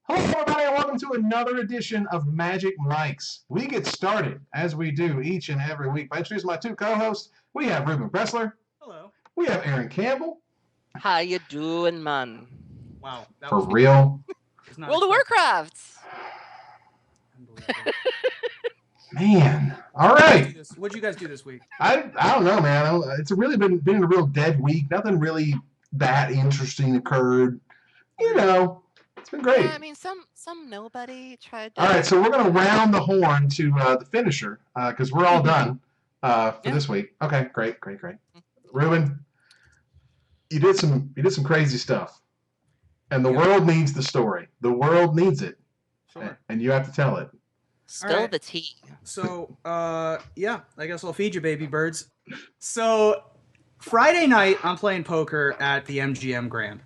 Hello, everybody, and welcome to another edition of Magic Mics. We get started, as we do each and every week, by introducing my two co-hosts. We have Reuben Bressler. Hello. We have Aaron Campbell. How you doing, man? Wow. That For was real? World of Warcraft. Man. All right. What'd you guys do this week? I don't know, man. It's really been a real dead week. Nothing really that interesting occurred. You know, it's been great. Yeah, I mean, some nobody tried to... All right, so we're going to round the horn to the finisher because we're all done for this week. Okay, great. Reuben, you did some crazy stuff, and the world needs the story. The world needs it, Sure. And you have to tell it. Spill right. the tea. So, yeah, I guess I'll feed you, baby birds. So, Friday night, I'm playing poker at the MGM Grand.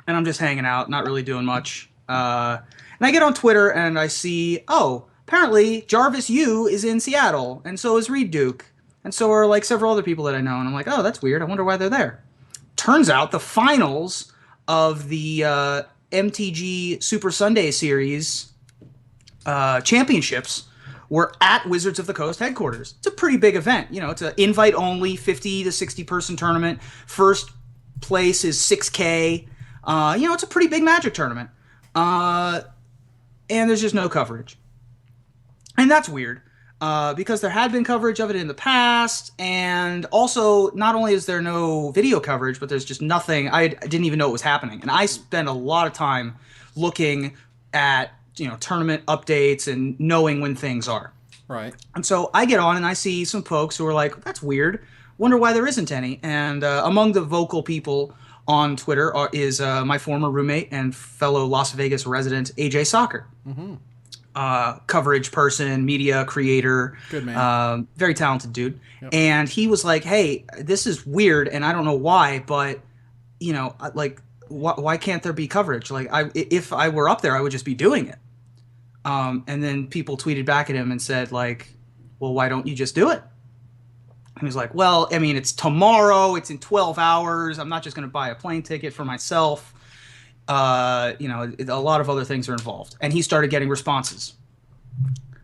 And I'm just hanging out, not really doing much. And I get on Twitter and I see, apparently Jarvis Yu is in Seattle, and so is Reed Duke. And so are like several other people that I know. And I'm like, oh, that's weird. I wonder why they're there. Turns out the finals of the MTG Super Sunday Series championships were at Wizards of the Coast headquarters. It's a pretty big event. You know, it's an invite-only 50 to 60-person tournament. First place is $6K. It's a pretty big Magic tournament. And there's just no coverage. And that's weird. Because there had been coverage of it in the past, and also not only is there no video coverage, but there's just nothing. I didn't even know it was happening. And I spent a lot of time looking at, tournament updates and knowing when things are. Right. And so I get on and I see some folks who are like, that's weird. Wonder why there isn't any. And among the vocal people on Twitter is my former roommate and fellow Las Vegas resident, AJ Soccer. Mm-hmm. Coverage person, media creator. Good man. Very talented dude. Yep. And he was like, hey, this is weird and I don't know why, but, why can't there be coverage? Like, if I were up there, I would just be doing it. And then people tweeted back at him and said, like, well, why don't you just do it? And he was like, well, I mean, it's tomorrow. It's in 12 hours. I'm not just going to buy a plane ticket for myself. A lot of other things are involved. And he started getting responses.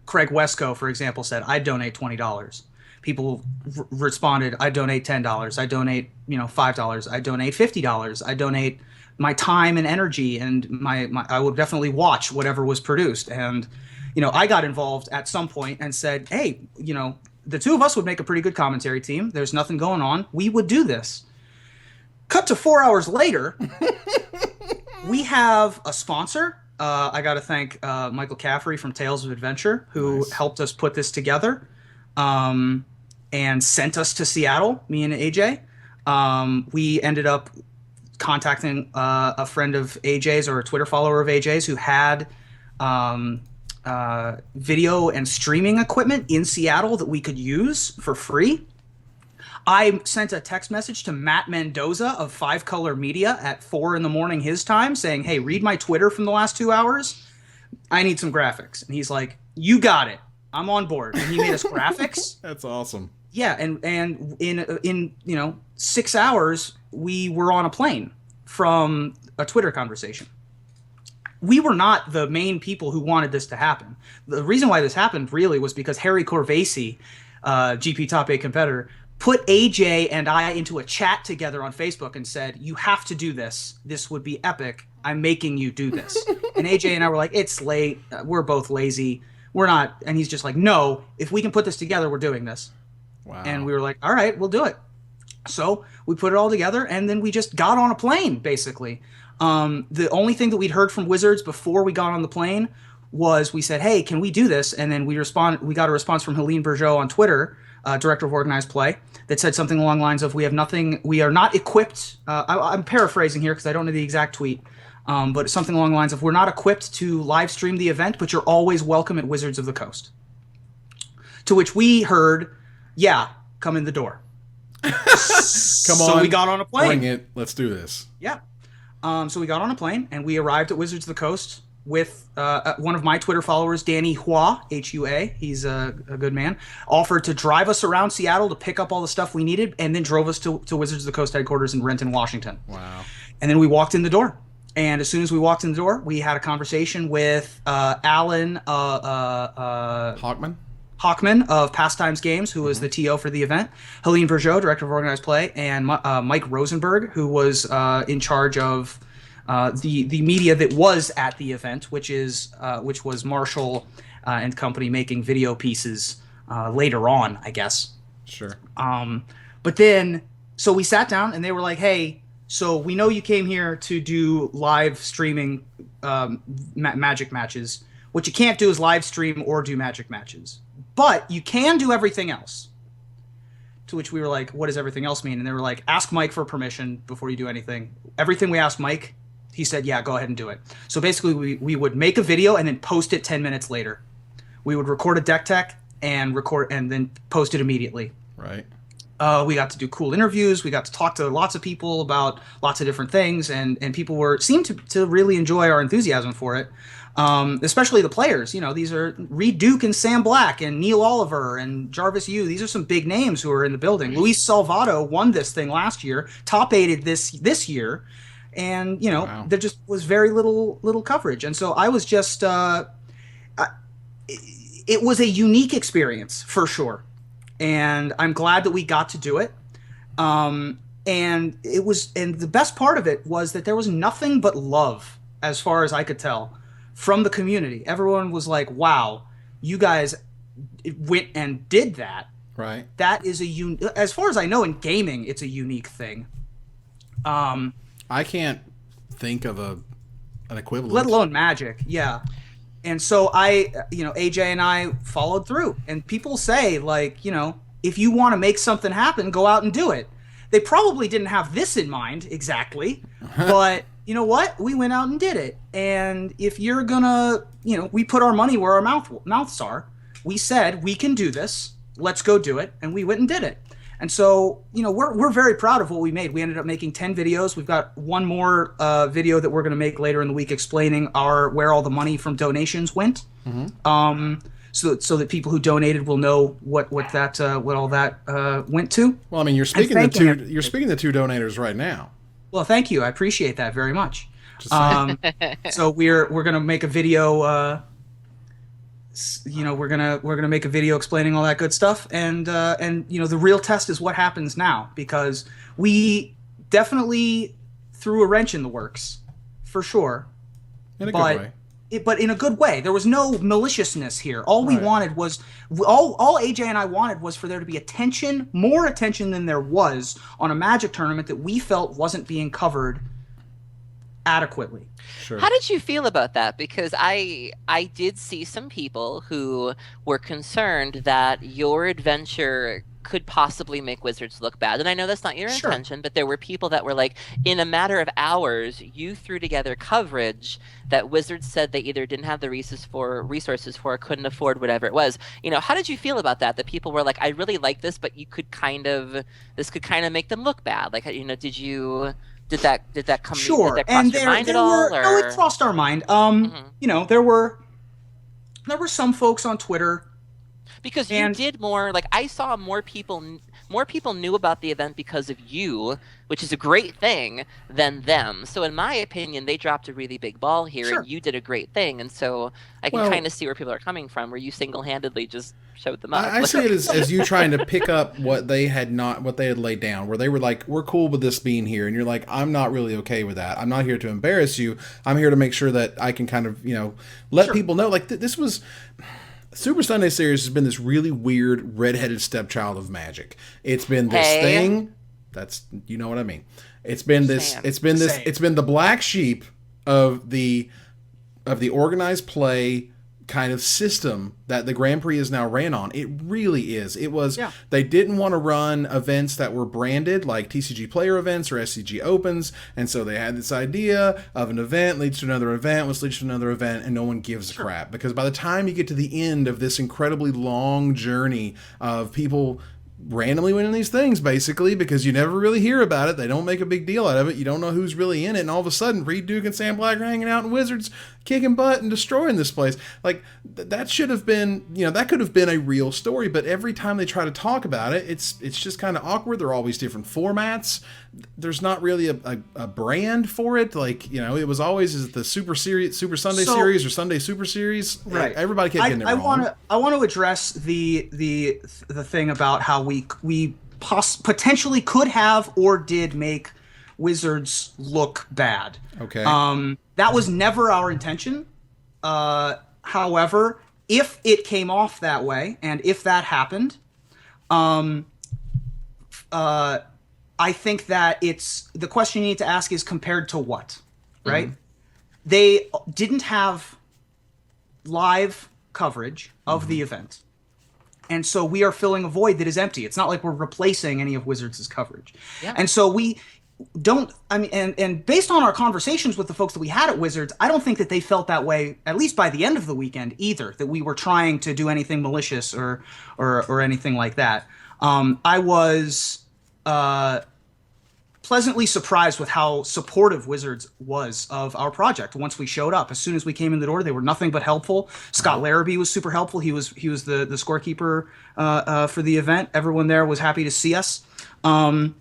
Craig Wesco, for example, said, I'd donate $20. People responded, I donate $10. I donate, $5. I donate $50. I donate my time and energy, and my I would definitely watch whatever was produced. And, I got involved at some point and said, hey, the two of us would make a pretty good commentary team. There's nothing going on. We would do this. Cut to 4 hours later, we have a sponsor. I got to thank Michael Caffrey from Tales of Adventure, who helped us put this together and sent us to Seattle, me and AJ. We ended up contacting a friend of AJ's or a Twitter follower of AJ's who had video and streaming equipment in Seattle that we could use for free. I sent a text message to Matt Mendoza of 5 Color Media at 4 a.m. his time saying, hey, read my Twitter from the last 2 hours. I need some graphics. And he's like, you got it. I'm on board. And he made us graphics. That's awesome. Yeah, and in 6 hours, we were on a plane from a Twitter conversation. We were not the main people who wanted this to happen. The reason why this happened really was because Harry Corvasi, GP Top 8 competitor, put AJ and I into a chat together on Facebook and said, you have to do this. This would be epic. I'm making you do this. And AJ and I were like, it's late. We're both lazy. We're not. And he's just like, no, if we can put this together, we're doing this. Wow. And we were like, all right, we'll do it. So we put it all together, and then we just got on a plane, basically. The only thing that we'd heard from Wizards before we got on the plane was we said, hey, can we do this? And then we got a response from Helene Bourgeot on Twitter, director of organized play, that said something along the lines of, we are not equipped. I'm paraphrasing here because I don't know the exact tweet, but something along the lines of, we're not equipped to live stream the event, but you're always welcome at Wizards of the Coast. To which we heard, yeah, come in the door. Come So on, we got on a plane. bring it. Let's do this. Yeah. So we got on a plane, and we arrived at Wizards of the Coast with one of my Twitter followers, Danny Hua, H-U-A, he's a good man, offered to drive us around Seattle to pick up all the stuff we needed, and then drove us to Wizards of the Coast headquarters in Renton, Washington. Wow. And then we walked in the door. And as soon as we walked in the door, we had a conversation with Alan Hawkman? of Pastimes Games, who was the TO for the event, Helene Vergeot, Director of Organized Play, and Mike Rosenberg, who was in charge of the media that was at the event, which was Marshall and company making video pieces later on, I guess. Sure. But then, so we sat down and they were like, hey, so we know you came here to do live streaming Magic matches. What you can't do is live stream or do Magic matches. But you can do everything else. To which we were like, what does everything else mean? And they were like, ask Mike for permission before you do anything. Everything we asked Mike, he said, yeah, go ahead and do it. So basically, we would make a video and then post it 10 minutes later. We would record a deck tech and then post it immediately. Right. We got to do cool interviews. We got to talk to lots of people about lots of different things, and people seemed to really enjoy our enthusiasm for it. Especially the players. You know, these are Reed Duke and Sam Black and Neil Oliver and Jarvis Yu. These are some big names who are in the building. Luis Salvato won this thing last year, top-aided this year, and you know, wow. There just was very little coverage, and so I was just it was a unique experience for sure, and I'm glad that we got to do it. And the best part of it was that there was nothing but love, as far as I could tell, from the community. Everyone was like, wow, you guys went and did that. Right. That is as far as I know in gaming, it's a unique thing. I can't think of an equivalent. Let alone Magic, yeah. And so AJ and I followed through. And people say, like, you know, if you want to make something happen, go out and do it. They probably didn't have this in mind exactly, but you know what? We went out and did it. And if you're gonna, you know, we put our money where our mouths are. We said, we can do this. Let's go do it. And we went and did it. And so, you know, we're very proud of what we made. We ended up making 10 videos. We've got one more video that we're going to make later in the week explaining where all the money from donations went. Mm-hmm. So that people who donated will know what all that went to. Well, I mean, you're speaking to two donators right now. Well, thank you. I appreciate that very much. So we're going to make a video. You know, we're gonna make a video explaining all that good stuff, and you know, the real test is what happens now, because we definitely threw a wrench in the works, for sure. In a good way. But in a good way. There was no maliciousness here. All we wanted was all AJ and I wanted was for there to be more attention than there was on a Magic tournament that we felt wasn't being covered adequately. Sure. How did you feel about that? Because I did see some people who were concerned that your adventure could possibly make Wizards look bad. And I know that's not your intention, but there were people that were like, in a matter of hours, you threw together coverage that Wizards said they either didn't have the resources for, couldn't afford, whatever it was. You know, how did you feel about that? That people were like, I really like this, but this could kind of make them look bad. Like, you know, did that come? Sure, did that cross your mind at all? No, it crossed our mind. You know, there were some folks on Twitter, because you did more. Like, I saw more people knew about the event because of you, which is a great thing, than them. So in my opinion, they dropped a really big ball here, and you did a great thing. And so I can kind of see where people are coming from, where you single-handedly just showed them up. I see it as you trying to pick up what they had laid down, where they were like, we're cool with this being here, and you're like, I'm not really okay with that. I'm not here to embarrass you. I'm here to make sure that I can kind of, you know, let people know. Like, this was... Super Sunday Series has been this really weird redheaded stepchild of Magic. It's been this thing that's, you know what I mean. It's been this. It's been this. It's been the black sheep of the organized play kind of system that the Grand Prix is now ran on. It really is. It was. Yeah. They didn't want to run events that were branded like TCG player events or SCG Opens, and so they had this idea of an event leads to another event, which leads to another event, and no one gives a crap, because by the time you get to the end of this incredibly long journey of people randomly winning these things, basically, because you never really hear about it, they don't make a big deal out of it, you don't know who's really in it, and all of a sudden Reed Duke and Sam Black are hanging out in Wizards, kicking butt and destroying this place. Like, that should have been, that could have been a real story, but every time they try to talk about it, it's just kind of awkward. There are always different formats. There's not really a brand for it. Like, it was always, is it the Super Sunday Series or Sunday Super Series? Right. Everybody kept getting it wrong. I want to address the thing about how we potentially could have or did make Wizards look bad. Okay. That was never our intention. However, if it came off that way, and if that happened, I think that the question you need to ask is compared to what, right? Mm-hmm. They didn't have live coverage of the event. And so we are filling a void that is empty. It's not like we're replacing any of Wizards' coverage. Yeah. And so we don't, and based on our conversations with the folks that we had at Wizards, I don't think that they felt that way, at least by the end of the weekend either, that we were trying to do anything malicious or anything like that. I was pleasantly surprised with how supportive Wizards was of our project once we showed up. As soon as we came in the door, they were nothing but helpful. Scott Larrabee was super helpful. He was the scorekeeper for the event. Everyone there was happy to see us. I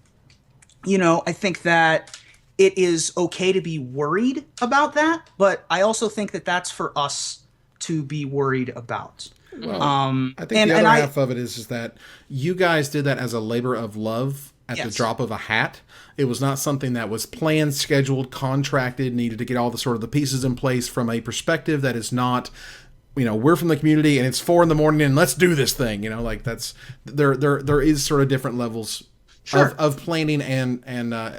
think that it is okay to be worried about that, but I also think that that's for us to be worried about. Well, I think the other half of it is that you guys did that as a labor of love at the drop of a hat. It was not something that was planned, scheduled, contracted, needed to get all the pieces in place from a perspective that is not, we're from the community and it's 4 a.m. and let's do this thing. That's there is sort of different levels of planning and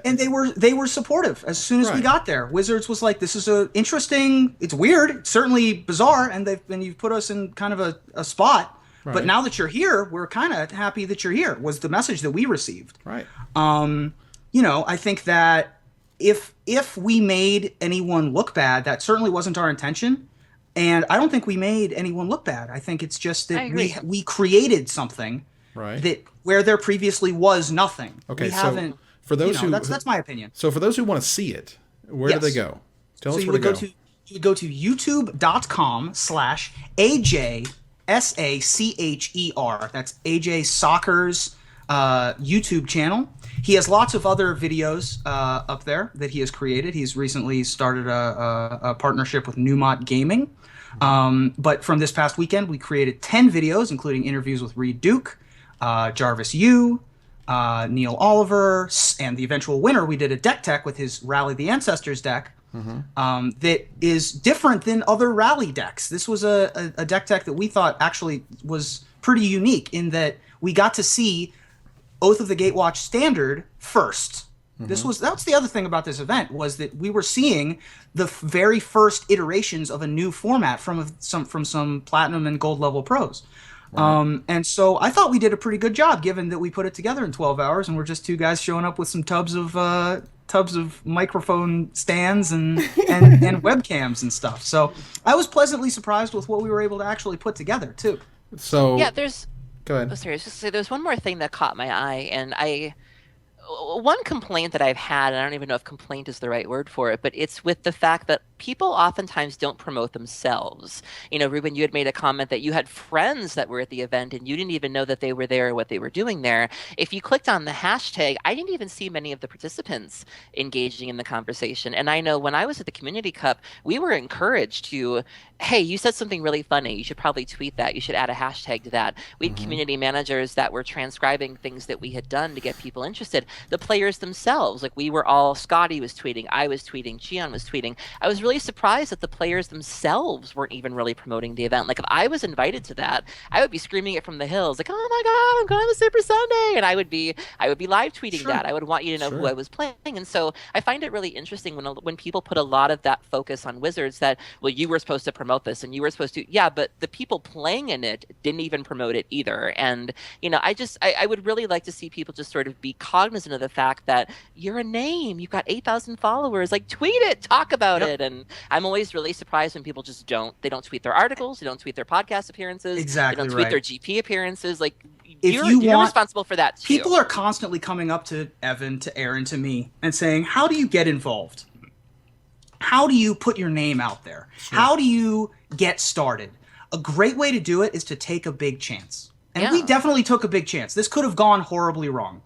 they were supportive as soon as we got there. Wizards was like, this is interesting. It's weird. It's certainly bizarre. And you've put us in kind of a spot. Right. But now that you're here, we're kind of happy that you're here, was the message that we received. Right. I think that if we made anyone look bad, that certainly wasn't our intention. And I don't think we made anyone look bad. I think it's just that we created something that where there previously was nothing. Okay, we haven't, for those that's my opinion. So for those who want to see it, where do they go? Tell us where to go. You would go to youtube.com/AJ SACHER. That's AJ Soccer's YouTube channel. He has lots of other videos up there that he has created. He's recently started a partnership with Newmont Gaming. But from this past weekend, we created 10 videos, including interviews with Reed Duke, Jarvis Yu, Neil Oliver, and the eventual winner. We did a deck tech with his Rally the Ancestors deck. Mm-hmm. That is different than other rally decks. This was a deck tech that we thought actually was pretty unique in that we got to see Oath of the Gatewatch Standard first. Mm-hmm. That's the other thing about this event, was that we were seeing the very first iterations of a new format from some platinum and gold level pros. Right. And so I thought we did a pretty good job, given that we put it together in 12 hours and we're just two guys showing up with some tubs of microphone stands and webcams and stuff. So I was pleasantly surprised with what we were able to actually put together too. So go ahead. Oh, sorry, just to say, there's one more thing that caught my eye, and one complaint that I've had, and I don't even know if complaint is the right word for it, but it's with the fact that people oftentimes don't promote themselves. Reuben, you had made a comment that you had friends that were at the event and you didn't even know that they were there or what they were doing there. If you clicked on the hashtag, I didn't even see many of the participants engaging in the conversation. And I know when I was at the Community Cup, we were encouraged to, hey, you said something really funny. You should probably tweet that. You should add a hashtag to that. We had community managers that were transcribing things that we had done to get people interested. The players themselves, like Scotty was tweeting, I was tweeting, Gian was tweeting. I was really surprised that the players themselves weren't even really promoting the event. Like, if I was invited to that, I would be screaming it from the hills, like, oh my God, I'm going to Super Sunday. And I would be live tweeting that. I would want you to know who I was playing. And so I find it really interesting when people put a lot of that focus on Wizards that, well, you were supposed to promote this and you were supposed to, but the people playing in it didn't even promote it either. And, I would really like to see people just sort of be cognizant of the fact that you're a name, you've got 8,000 followers, like, tweet it, talk about it. And I'm always really surprised when people just they don't tweet their articles, they don't tweet their podcast appearances, exactly, they don't tweet their GP appearances. Like, you're responsible for that too. People are constantly coming up to Evan, to Aaron, to me, and saying, how do you get involved? how do you put your name out there? Sure. How do you get started? A great way to do it is to take a big chance. And we definitely took a big chance. This could have gone horribly wrong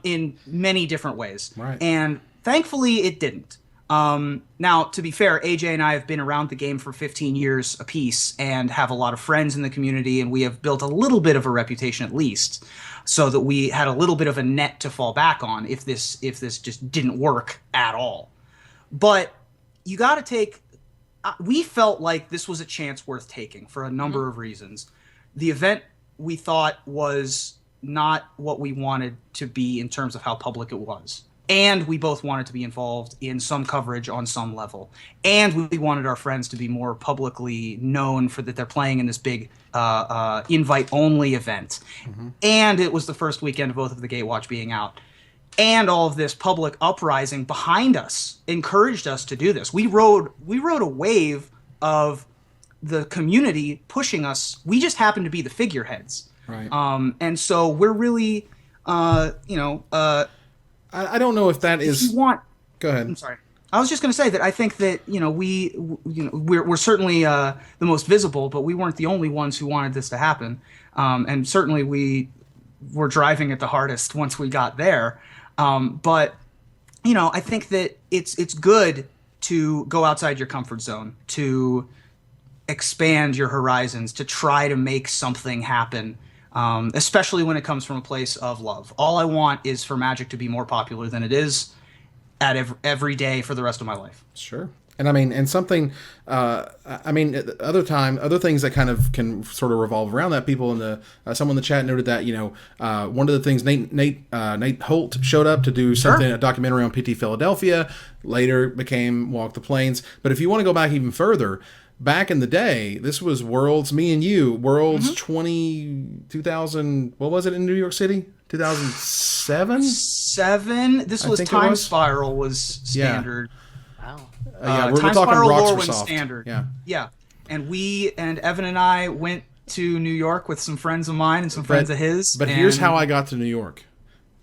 in many different ways. Right. And thankfully it didn't. Now, to be fair, AJ and I have been around the game for 15 years apiece and have a lot of friends in the community, and we have built a little bit of a reputation at least, so that we had a little bit of a net to fall back on if this just didn't work at all. But you got to take... we felt like this was a chance worth taking for a number of reasons. The event, we thought, was not what we wanted to be in terms of how public it was. And we both wanted to be involved in some coverage on some level. And we wanted our friends to be more publicly known for that they're playing in this big invite-only event. And it was the first weekend of both of the Gatewatch being out. And all of this public uprising behind us encouraged us to do this. We rode a wave of the community pushing us. We just happened to be the figureheads. Right. And so we're really, I don't know if that is. Go ahead. I'm sorry. I was just going to say that I think that we're certainly the most visible, but we weren't the only ones who wanted this to happen, and certainly we were driving it the hardest once we got there. But I think that it's good to go outside your comfort zone, to expand your horizons, to try to make something happen. Especially when it comes from a place of love. All I want is for Magic to be more popular than it is at every day for the rest of my life. Sure. And I mean, and something, other things that kind of can sort of revolve around that. People in the, someone in the chat noted that, one of the things Nate Holt showed up to do something, a documentary on PT Philadelphia, later became Walk the Plains. But if you want to go back even further, back in the day, this was Worlds, me and you, Worlds 2000, what was it in New York City? 2007? This was Time Spiral was standard. Wow. We're Time talking Spiral Rocks lore for was Soft. standard. Yeah. And Evan and I went to New York with some friends of mine and some friends of his. But here's how I got to New York.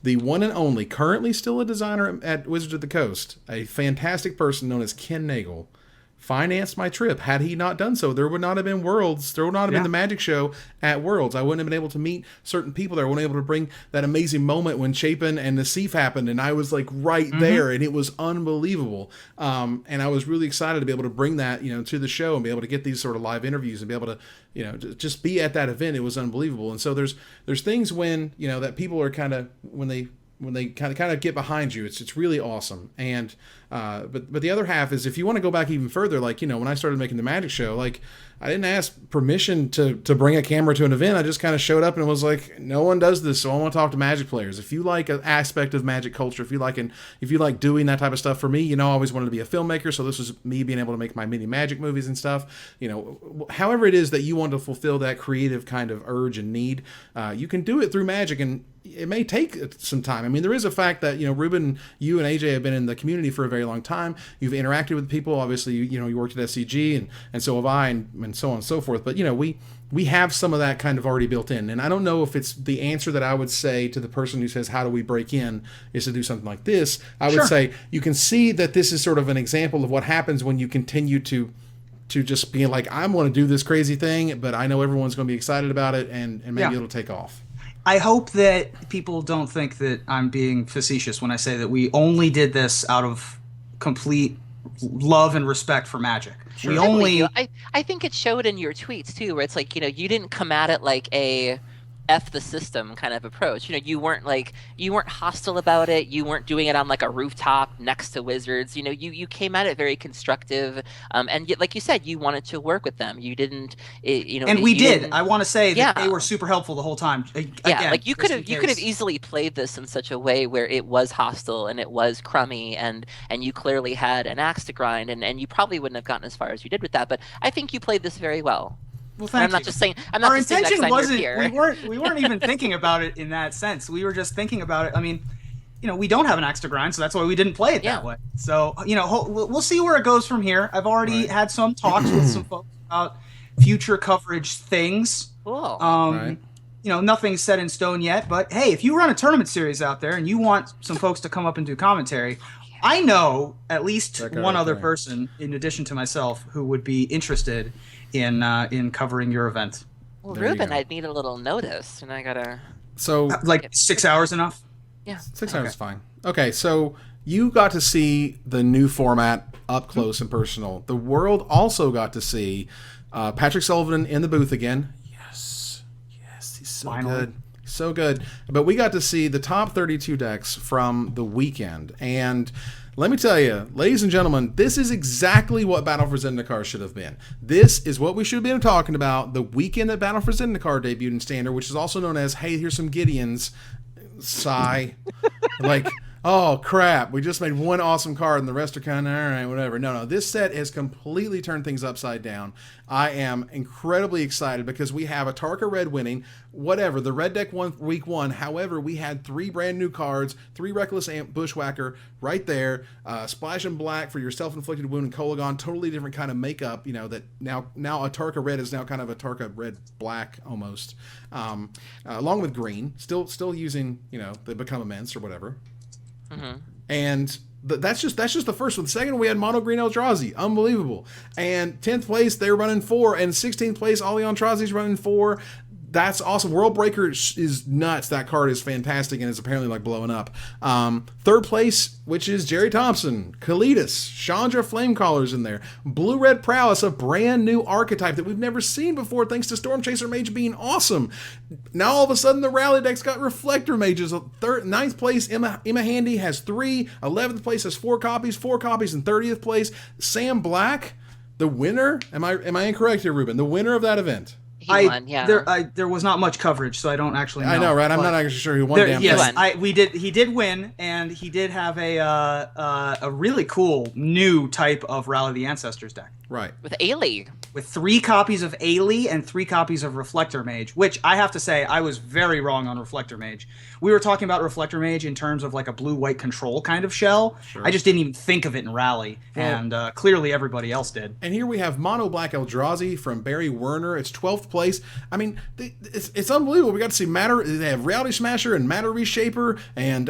The one and only, currently still a designer at Wizards of the Coast, a fantastic person known as Ken Nagel, financed my trip. Had he not done so, there would not have been Worlds. There would not have been the Magic Show at Worlds. I wouldn't have been able to meet certain people there. I wouldn't have been able to bring that amazing moment when Chapin and Nassif happened, and I was like right there, and it was unbelievable. And I was really excited to be able to bring that, to the show and be able to get these sort of live interviews and be able to, just be at that event. It was unbelievable. And so there's things when, that people are kind of, when they kind of get behind you, it's really awesome. And but the other half is, if you want to go back even further, like when I started making the Magic Show, like I didn't ask permission to bring a camera to an event. I just kind of showed up and was like, no one does this, so I want to talk to Magic players. If you like an aspect of Magic culture, if you like doing that type of stuff, for me, I always wanted to be a filmmaker, so this was me being able to make my mini Magic movies and stuff. However it is that you want to fulfill that creative kind of urge and need, you can do it through Magic, and it may take some time. I mean, there is a fact that, Reuben, you and AJ have been in the community for a very long time. You've interacted with people. Obviously, you worked at SCG, and so have I, and so on and so forth. But, we have some of that kind of already built in. And I don't know if it's the answer that I would say to the person who says, how do we break in, is to do something like this. I would say you can see that this is sort of an example of what happens when you continue to just be like, I'm going to do this crazy thing, but I know everyone's going to be excited about it, and maybe it'll take off. I hope that people don't think that I'm being facetious when I say that we only did this out of complete love and respect for Magic. Sure. I think it showed in your tweets too, where it's like, you didn't come at it like a F the system kind of approach. You weren't hostile about it. You weren't doing it on like a rooftop next to Wizards. You came at it very constructive. And like you said, you wanted to work with them. You didn't, And we did. I want to say that they were super helpful the whole time. Again, like you could have easily played this in such a way where it was hostile and it was crummy, and you clearly had an axe to grind, and you probably wouldn't have gotten as far as you did with that. But I think you played this very well. Well, thank you. I'm not just saying. Our intention wasn't. We We weren't even thinking about it in that sense. We were just thinking about it. I mean, we don't have an axe to grind, so that's why we didn't play it that way. So, we'll see where it goes from here. I've already had some talks with some folks about future coverage things. Cool. Nothing's set in stone yet. But hey, if you run a tournament series out there and you want some folks to come up and do commentary, I know at least That guy one right other there. person, in addition to myself, who would be interested in covering your event. Well, There you Reuben, go. I'd need a little notice, and I gotta. So Like 6 hours enough? Yeah. 6 hours is fine. Okay, so you got to see the new format up close and personal. The world also got to see Patrick Sullivan in the booth again. Yes, he's so Finally. good. So good. But we got to see the top 32 decks from the weekend. And let me tell you, ladies and gentlemen, this is exactly what Battle for Zendikar should have been. This is what we should have been talking about the weekend that Battle for Zendikar debuted in Standard, which is also known as, hey, here's some Gideons. Sigh. Like, oh crap, we just made one awesome card and the rest are kind of all right, whatever. No, this set has completely turned things upside down. I am incredibly excited because we have Atarka red winning, whatever. The red deck won week 1. However, we had 3 brand new cards, 3 Reckless Amp Bushwacker right there, Splash and Black for your Self-Inflicted Wound and Kolaghan, totally different kind of makeup, that now Atarka red is now kind of Atarka red black almost, along with green, still using, the Become Immense or whatever. Mm-hmm. And that's just the first one. The second, we had Mono Green Eldrazi, unbelievable. And 10th place, they're running 4, and 16th place, Aintrazi's running 4. That's awesome. Worldbreaker is nuts. That card is fantastic and is apparently like blowing up. 3rd place, which is Jerry Thompson, Kalitas, Chandra, Flamecallers in there. Blue-Red Prowess, a brand new archetype that we've never seen before thanks to Stormchaser Mage being awesome. Now all of a sudden the rally deck's got Reflector Mages. 9th place, Emma Handy has 3. 11th place has 4 copies. 4 copies in 30th place. Sam Black, the winner. Am I incorrect here, Reuben? The winner of that event. He won, yeah. There was not much coverage, so I don't actually know. I know, right? I'm not actually sure who won. Damn yes, thing. he did win, and he did have a really cool new type of Rally the Ancestors deck. Right. With Ayli. With 3 copies of Ayli and 3 copies of Reflector Mage, which I have to say I was very wrong on Reflector Mage. We were talking about Reflector Mage in terms of like a blue-white control kind of shell. Sure. I just didn't even think of it in Rally, and clearly everybody else did. And here we have Mono Black Eldrazi from Barry Werner. It's 12th place. I mean, it's unbelievable. We got to see Matter. They have Reality Smasher and Matter Reshaper and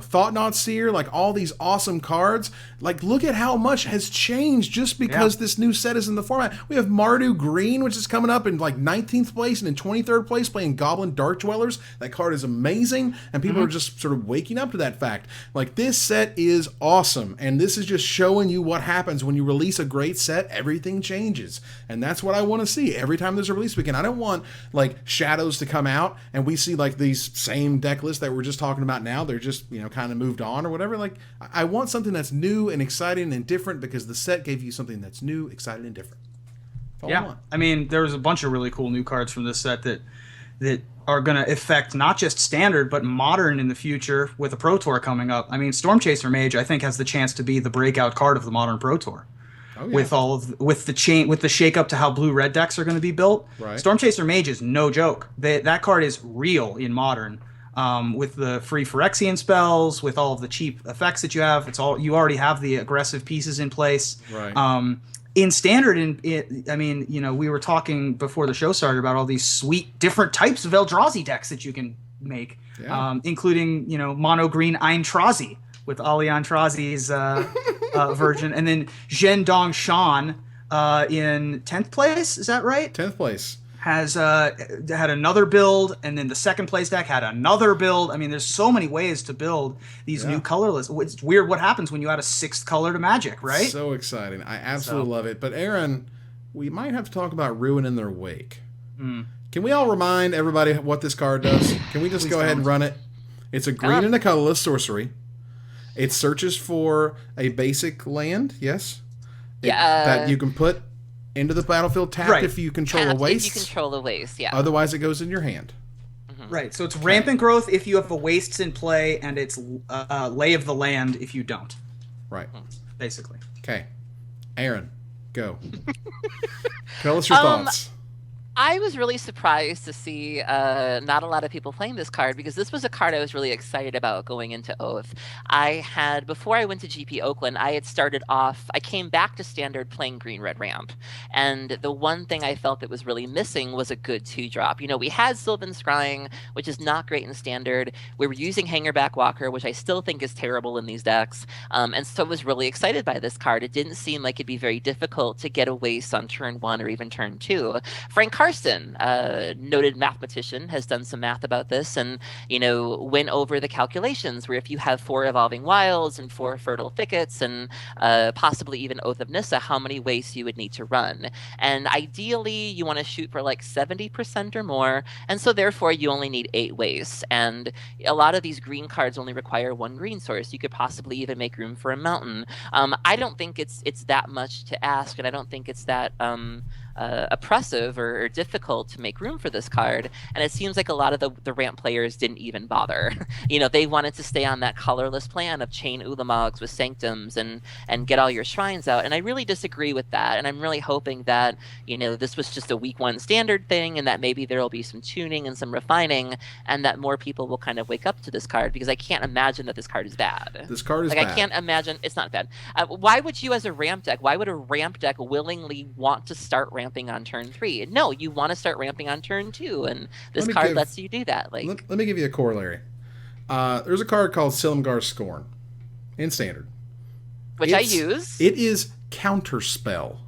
Thought Not Seer, like all these awesome cards. Like, look at how much has changed just because this new set is in the format. We have Mardu Green, which is coming up in like 19th place and in 23rd place playing Goblin Dark Dwellers. That card is amazing, and people are just sort of waking up to that fact. Like, this set is awesome, and this is just showing you what happens when you release a great set. Everything changes, and that's what I want to see every time there's a release weekend. I don't want like Shadows to come out and we see like these same deck lists that we're just talking about now. They're just kind of moved on or whatever. Like, I want something that's new and exciting and different because the set gave you something that's new, exciting, and different. I mean, there's a bunch of really cool new cards from this set that are going to affect not just Standard but Modern in the future with the Pro Tour coming up. I mean, Stormchaser Mage I think has the chance to be the breakout card of the Modern Pro Tour. Oh, yeah. With the shakeup to how blue-red decks are going to be built. Right. Stormchaser Mage is no joke. That card is real in Modern. With the free Phyrexian spells, with all of the cheap effects that you have, you already have the aggressive pieces in place. Right. In Standard, we were talking before the show started about all these sweet different types of Eldrazi decks that you can make, including mono green Aintrazi with Ali Aintrazi's version, and then Zhendong Shan in 10th place. Is that right? 10th place. Has had another build, and then the second place deck had another build. I mean, there's so many ways to build these new colorless. It's weird what happens when you add a 6th color to Magic, right? So exciting. I absolutely love it. But Aaron, we might have to talk about Ruin in their wake. Can we all remind everybody what this card does? Can we just go ahead and run it? It's a green and a colorless sorcery. It searches for a basic land, yes? That you can put into the battlefield tapped if you control a waste. If you control a waste, yeah. Otherwise, it goes in your hand. Right, so it's rampant growth if you have the wastes in play, and it's lay of the land if you don't. Right. Basically. Okay. Aaron, go. Tell us your thoughts. I was really surprised to see not a lot of people playing this card, because this was a card I was really excited about going into Oath. Before I went to GP Oakland, I came back to Standard playing Green-Red Ramp. And the one thing I felt that was really missing was a good 2-drop. We had Sylvan Scrying, which is not great in Standard. We were using Hangerback Walker, which I still think is terrible in these decks. And so I was really excited by this card. It didn't seem like it'd be very difficult to get a waste on turn 1 or even turn 2. Frank Carson, noted mathematician, has done some math about this and, went over the calculations where if you have 4 Evolving Wilds and 4 Fertile Thickets and possibly even Oath of Nissa, how many wastes you would need to run. And ideally, you want to shoot for like 70% or more, and so therefore you only need 8 wastes. And a lot of these green cards only require 1 green source. You could possibly even make room for a mountain. I don't think it's that much to ask, and I don't think it's that oppressive or difficult to make room for this card. And it seems like a lot of the ramp players didn't even bother. They wanted to stay on that colorless plan of chain Ulamogs with Sanctums and get all your shrines out. And I really disagree with that. And I'm really hoping that, this was just a week 1 standard thing, and that maybe there will be some tuning and some refining, and that more people will kind of wake up to this card, because I can't imagine that this card is bad. This card is bad. I can't imagine it's not bad. Why would you, as a ramp deck, why would a ramp deck willingly want to start ramping on turn 3? No, you want to start ramping on turn 2, and this card lets you do that. Let me give you a corollary. There's a card called Silumgar Scorn in Standard, which I use. It is counterspell.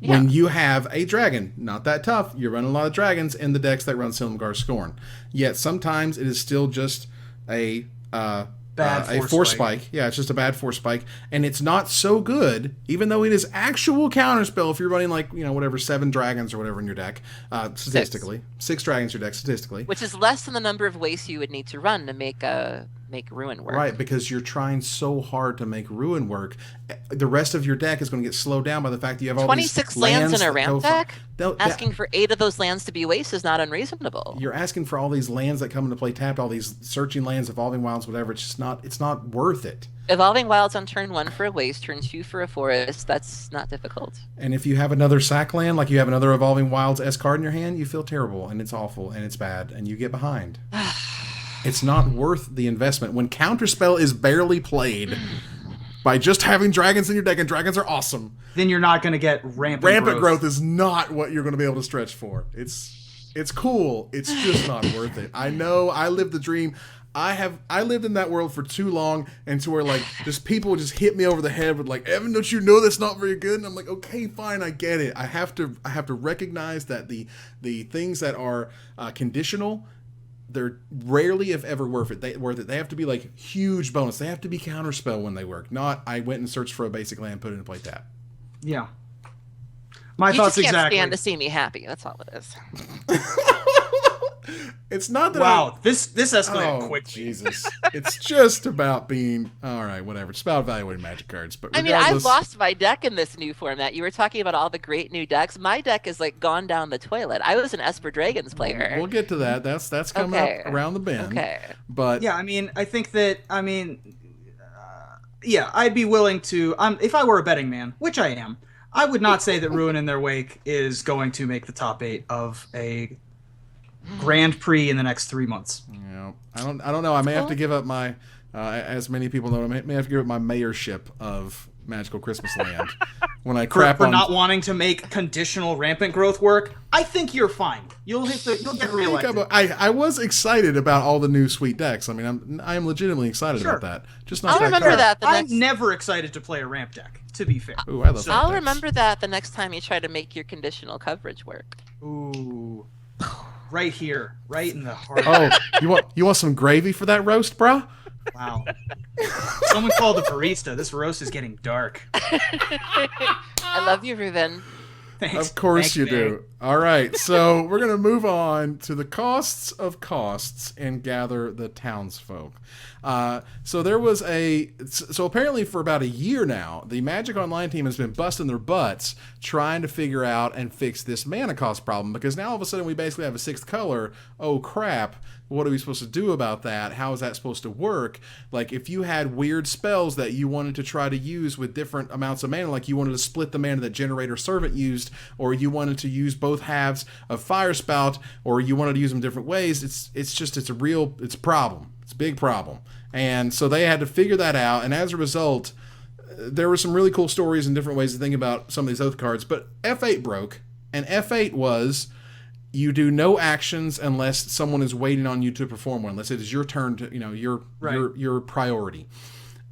Yeah. When you have a dragon, not that tough, you're running a lot of dragons in the decks that run Silumgar Scorn. Yet sometimes it is still just a force spike. Yeah, it's just a bad force spike, and it's not so good, even though it is actual counterspell if you're running 7 dragons or whatever in your deck, statistically. 6 dragons in your deck statistically. Which is less than the number of wastes you would need to run to make Ruin work. Right, because you're trying so hard to make Ruin work. The rest of your deck is going to get slowed down by the fact that you have all 26 these lands in a ramp deck? Asking for 8 of those lands to be waste is not unreasonable. You're asking for all these lands that come into play tapped, all these searching lands, evolving wilds, whatever. It's not worth it. Evolving Wilds on turn 1 for a waste, turn 2 for a forest, that's not difficult. And if you have another sack land, like you have another Evolving Wilds S card in your hand, you feel terrible, and it's awful, and it's bad, and you get behind. It's not worth the investment. When Counterspell is barely played by just having dragons in your deck, and dragons are awesome, then you're not going to get rampant growth is not what you're going to be able to stretch for. It's cool. It's just not worth it. I know. I lived the dream. I lived in that world for too long, and to where just people just hit me over the head with Evan, don't you know that's not very good? And I'm like, okay, fine, I get it. I have to recognize that the things that are conditional, they're rarely, if ever, worth it. They have to be huge bonus. They have to be counterspell when they work. Not I went and searched for a basic land, put it in play tap. Yeah. You just can't stand to see me happy. That's all it is. It's not that. Wow, this escalated quick. Jesus, it's just about being all right. Whatever. It's about evaluating Magic cards. But I've lost my deck in this new format. You were talking about all the great new decks. My deck is gone down the toilet. I was an Esper Dragons player. We'll get to that. That's coming up around the bend. Okay. But yeah, I think that yeah, I'd be willing to. If I were a betting man, which I am, I would not say that Ruin in their wake is going to make the top 8 of a Grand Prix in the next 3 months. Yeah, I don't know. I may have to give up my, as many people know, I may have to give up my mayorship of Magical Christmas Land when I crap for on not wanting to make conditional rampant growth work. I think you're fine. You'll get reelected. I was excited about all the new sweet decks. I am legitimately excited about that. Just not. I'll remember that. I'm never excited to play a ramp deck. To be fair. Ooh, I love I'll remember that the next time you try to make your conditional coverage work. Ooh. Right here, right in the heart. Oh, you want some gravy for that roast, bro? Wow. Someone called the barista. This roast is getting dark. I love you, Reuben. Thanks. Of course you do. All right, so we're going to move on to the costs of costs and gather the townsfolk. So there was so apparently for about a year now, the Magic Online team has been busting their butts trying to figure out and fix this mana cost problem, because now all of a sudden we basically have a 6th color. Oh crap. What are we supposed to do about that? How is that supposed to work? If you had weird spells that you wanted to try to use with different amounts of mana, you wanted to split the mana that Generator Servant used, or you wanted to use both both halves of Fire Spout, or you wanted to use them different ways, it's a problem. It's a big problem. And so they had to figure that out, and as a result, there were some really cool stories and different ways to think about some of these Oath cards, but F8 broke, and F8 was you do no actions unless someone is waiting on you to perform one, unless it is your turn to, your priority.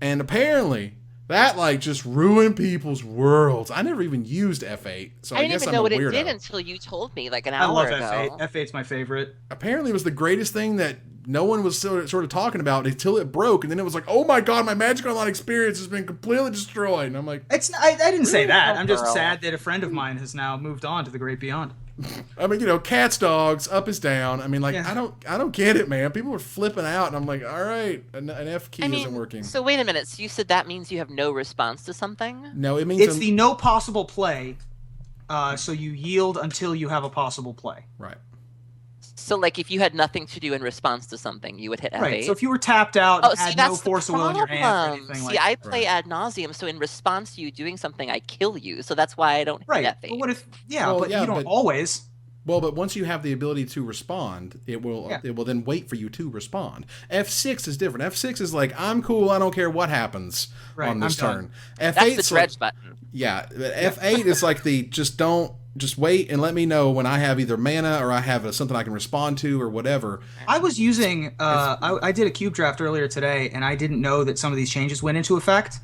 And apparently that just ruined people's worlds. I never even used F8, so I guess I'm a weirdo. I didn't even know what it did until you told me an hour ago. I love F8. F8's my favorite. Apparently it was the greatest thing that no one was sort of talking about until it broke, and then it was like, oh my god, my Magic Online experience has been completely destroyed. And I'm like, I didn't say that. I'm just sad that a friend of mine has now moved on to the great beyond. I mean, cats, dogs, up is down. I mean, I don't get it, man. People are flipping out, and I'm like, all right, an F key isn't working. So wait a minute. So you said that means you have no response to something? No, it means it's the no possible play. So you yield until you have a possible play. Right. So, if you had nothing to do in response to something, you would hit F8? Right, so if you were tapped out and had no force of will in your hand or anything I play ad nauseum, so in response to you doing something, I kill you, so that's why I don't hit F8. But what if... but you don't always... Well, but once you have the ability to respond, it will then wait for you to respond. F6 is different. F6 is I'm cool, I don't care what happens on this turn. F8 that's the dredge button. Yeah, F8 is just wait and let me know when I have either mana or I have something I can respond to or whatever. I was using... I did a cube draft earlier today, and I didn't know that some of these changes went into effect.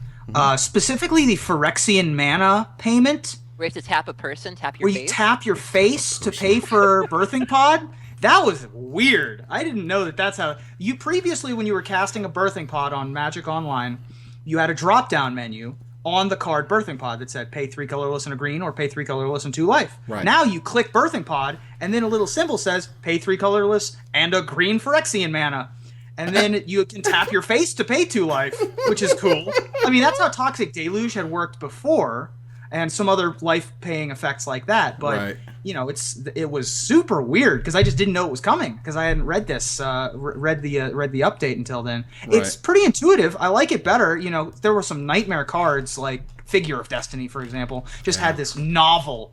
Specifically the Phyrexian mana payment... Where you have to tap a person, tap your face? Where you tap your face to pay for Birthing Pod? That was weird. I didn't know that's how... You previously, when you were casting a Birthing Pod on Magic Online, you had a drop-down menu on the card Birthing Pod that said pay 3 colorless and a green or pay 3 colorless and 2 life. Right. Now you click Birthing Pod, and then a little symbol says pay 3 colorless and a green Phyrexian mana. And then you can tap your face to pay 2 life, which is cool. I mean, that's how Toxic Deluge had worked before, and some other life-paying effects like that. But, it was super weird, because I just didn't know it was coming, because I hadn't read this, read the update until then. Right. It's pretty intuitive. I like it better. There were some nightmare cards, like Figure of Destiny, for example, had this novel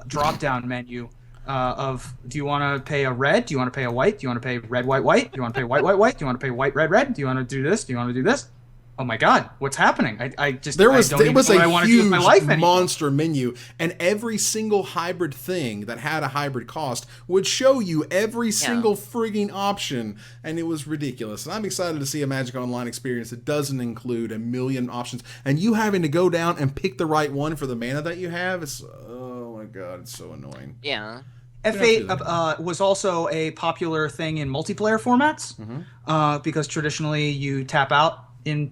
drop-down menu of, do you want to pay a red? Do you want to pay a white? Do you want to pay red, white, white? Do you want to pay white, white, white? Do you want to pay white, red, red? Do you want to do this? Do you want to do this? Oh my god, what's happening? It was a huge monster menu, and every single hybrid thing that had a hybrid cost would show you every single frigging option, and it was ridiculous. And I'm excited to see a Magic Online experience that doesn't include a million options, and you having to go down and pick the right one for the mana that you have. Oh my god, it's so annoying. Yeah. F8 was also a popular thing in multiplayer formats, because traditionally you tap out in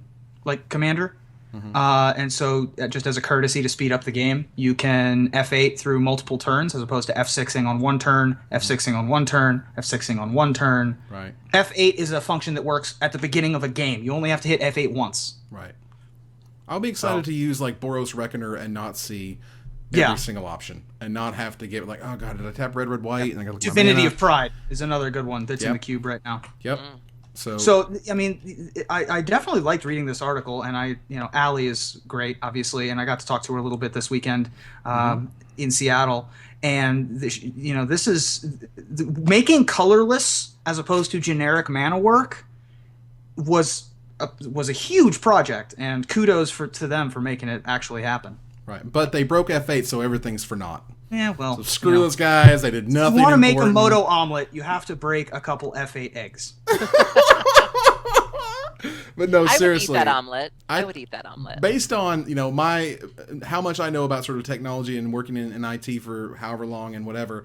Commander. And so just as a courtesy to speed up the game, you can F8 through multiple turns as opposed to F6ing on one turn, F6ing on one turn, F6ing on one turn. Right. F8 is a function that works at the beginning of a game. You only have to hit F8 once. Right. I'll be excited to use Boros Reckoner and not see every single option and not have to get oh god, did I tap red, red, white? And I got Divinity of Pride is another good one that's in the cube right now. Yep. So I mean, I definitely liked reading this article, and Ayli is great, obviously, and I got to talk to her a little bit this weekend in Seattle, and this is making colorless as opposed to generic mana work was a huge project, and kudos to them for making it actually happen. Right, but they broke F8, so everything's for naught. Yeah, well, so screw those guys. They did nothing. If you want to make a MODO omelet, you have to break a couple F8 eggs. But no, seriously, I would eat that omelet. Based on how much I know about sort of technology and working in IT for however long and whatever,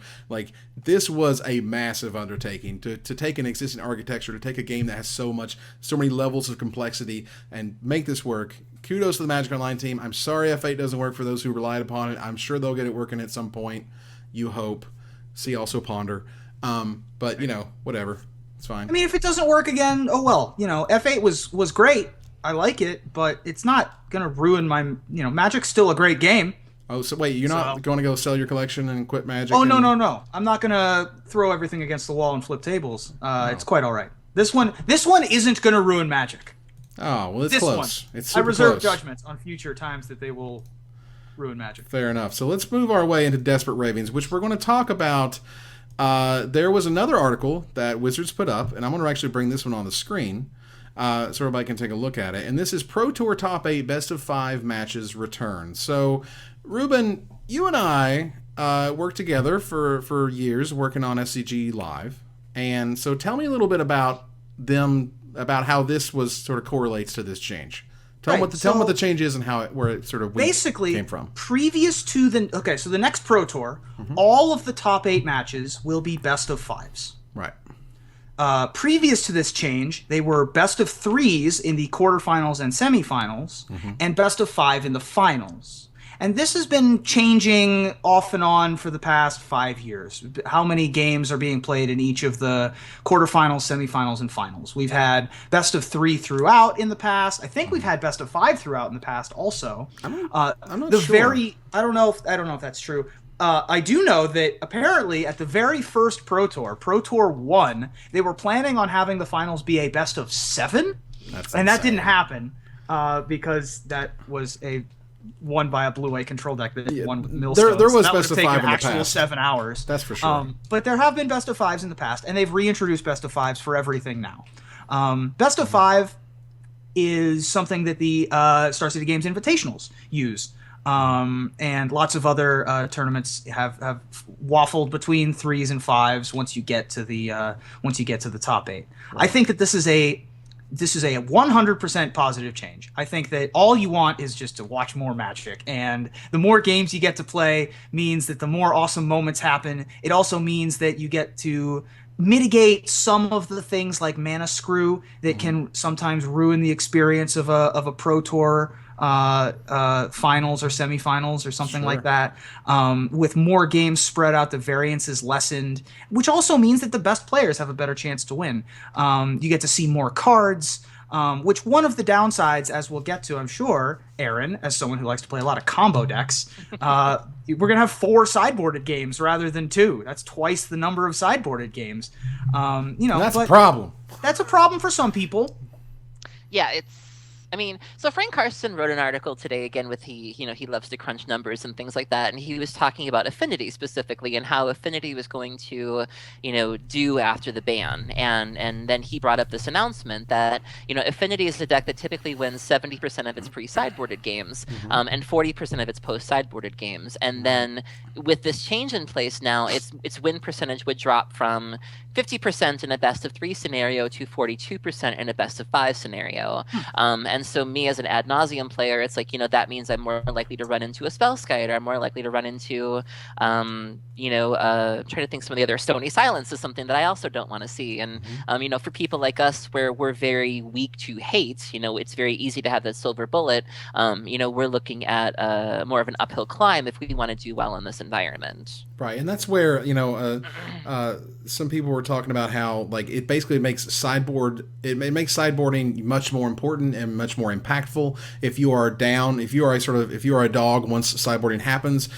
this was a massive undertaking to take an existing architecture, to take a game that has so many levels of complexity and make this work. Kudos to the Magic Online team. I'm sorry F8 doesn't work for those who relied upon it. I'm sure they'll get it working at some point. You hope. See also Ponder. But whatever. It's fine. I mean, if it doesn't work again, oh well. F8 was great. I like it, but it's not gonna ruin my. Magic's still a great game. Oh, so wait, you're not going to go sell your collection and quit Magic? Oh no! I'm not gonna throw everything against the wall and flip tables. It's quite all right. This one isn't gonna ruin Magic. Oh well, it's close. It's I super reserve close. judgment on future times that they will Ruin Magic. Fair enough. So let's move our way into Desperate Ravings, which we're going to talk about. There was another article that Wizards put up, and I'm going to actually bring this one on the screen so everybody can take a look at it. And this is Pro Tour Top 8 Best of 5 Matches Return. So, Reuben, you and I worked together for years working on SCG Live. And so tell me a little bit about how this was sort of correlates to this change. Tell them what the change is and where it sort of basically came from. Previous to so the next Pro Tour, all of the top 8 matches will be best of 5s. Right. Previous to this change, they were best of 3s in the quarterfinals and semifinals, and best of 5 in the finals. And this has been changing off and on for the past 5 years. How many games are being played in each of the quarterfinals, semifinals, and finals? We've had best of 3 throughout in the past. I think we've had best of 5 throughout in the past also. I'm not sure. I don't know if that's true. I do know that apparently at the very first Pro Tour 1, they were planning on having the finals be a best of 7, and that didn't happen because that was won by a blue-white control deck that won with Millstone. There was so best of 5 in the actual past. 7 hours. That's for sure. But there have been best of 5s in the past, and they've reintroduced best of 5s for everything now. Best of 5 is something that the Star City Games Invitationals use. And lots of other tournaments have waffled between 3s and 5s once you get to the top 8. Right. I think that this is a 100% positive change. I think that all you want is just to watch more Magic, and the more games you get to play means that the more awesome moments happen. It also means that you get to mitigate some of the things like mana screw that can sometimes ruin the experience of a Pro Tour finals or semifinals or something like that. With more games spread out, the variance is lessened, which also means that the best players have a better chance to win. You get to see more cards, which one of the downsides, as we'll get to, I'm sure, Aaron, as someone who likes to play a lot of combo decks, we're going to have 4 sideboarded games rather than 2. That's twice the number of sideboarded games. That's a problem. That's a problem for some people. Yeah, so Frank Carson wrote an article today again with he loves to crunch numbers and things like that, and he was talking about Affinity specifically and how Affinity was going to, do after the ban, and then he brought up this announcement that Affinity is a deck that typically wins 70% of its pre-sideboarded games, and 40% of its post-sideboarded games, and then with this change in place now, its win percentage would drop from 50% in a best of 3 scenario to 42% in a best of 5 scenario. And so me as an ad nauseum player, it's like, that means I'm more likely to run into a Spellskite, or I'm more likely to run into, trying to think some of the other Stony Silence is something that I also don't want to see. And, for people like us where we're very weak to hate, it's very easy to have that silver bullet. We're looking at more of an uphill climb if we want to do well in this environment. Right, and that's where some people were talking about how it basically makes sideboarding much more important and much more impactful. If you are down, if you are a dog once sideboarding happens,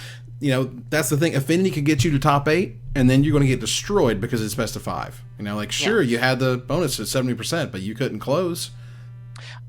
that's the thing. Affinity can get you to top 8, and then you're going to get destroyed because it's best of 5. You had the bonus at 70%, but you couldn't close.